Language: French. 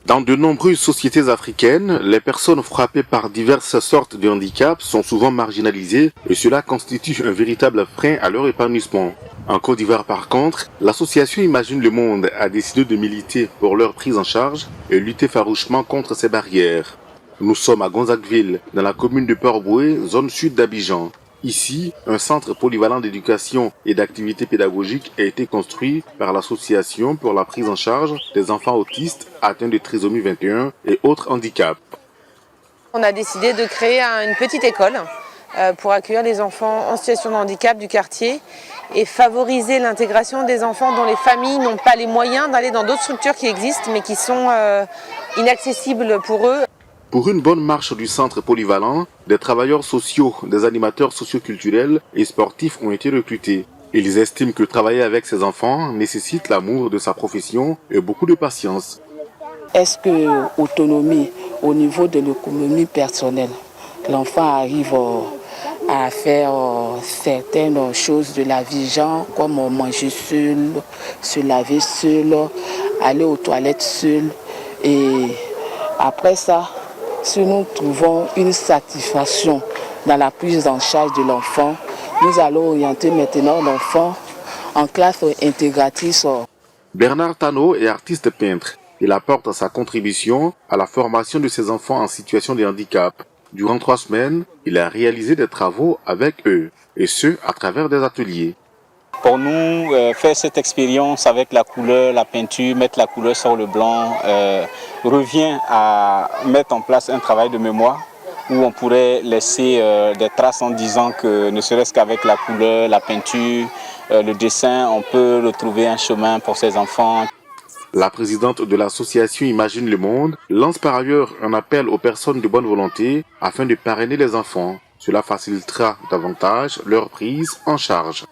Dans de nombreuses sociétés africaines, les personnes frappées par diverses sortes de handicaps sont souvent marginalisées et cela constitue un véritable frein à leur épanouissement. En Côte d'Ivoire par contre, l'association Imagine le Monde a décidé de militer pour leur prise en charge et lutter farouchement contre ces barrières. Nous sommes à Gonzagueville, dans la commune de Port-Boué, zone sud d'Abidjan. Ici, un centre polyvalent d'éducation et d'activités pédagogiques a été construit par l'association pour la prise en charge des enfants autistes atteints de trisomie 21 et autres handicaps. On a décidé de créer une petite école pour accueillir les enfants en situation de handicap du quartier et favoriser l'intégration des enfants dont les familles n'ont pas les moyens d'aller dans d'autres structures qui existent mais qui sont inaccessibles pour eux. Pour une bonne marche du centre polyvalent, des travailleurs sociaux, des animateurs socioculturels et sportifs ont été recrutés. Ils estiment que travailler avec ces enfants nécessite l'amour de sa profession et beaucoup de patience. Est-ce que autonomie au niveau de l'économie personnelle, l'enfant arrive à faire certaines choses de la vie, genre comme manger seul, se laver seul, aller aux toilettes seul, et après ça, si nous trouvons une satisfaction dans la prise en charge de l'enfant, nous allons orienter maintenant l'enfant en classe intégratrice. Bernard Tano est artiste peintre. Il apporte sa contribution à la formation de ces enfants en situation de handicap. Durant 3 semaines, il a réalisé des travaux avec eux, et ce, à travers des ateliers. Pour nous, faire cette expérience avec la couleur, la peinture, mettre la couleur sur le blanc, revient à mettre en place un travail de mémoire où on pourrait laisser des traces en disant que ne serait-ce qu'avec la couleur, la peinture, le dessin, on peut retrouver un chemin pour ces enfants. La présidente de l'association Imagine le Monde lance par ailleurs un appel aux personnes de bonne volonté afin de parrainer les enfants. Cela facilitera davantage leur prise en charge.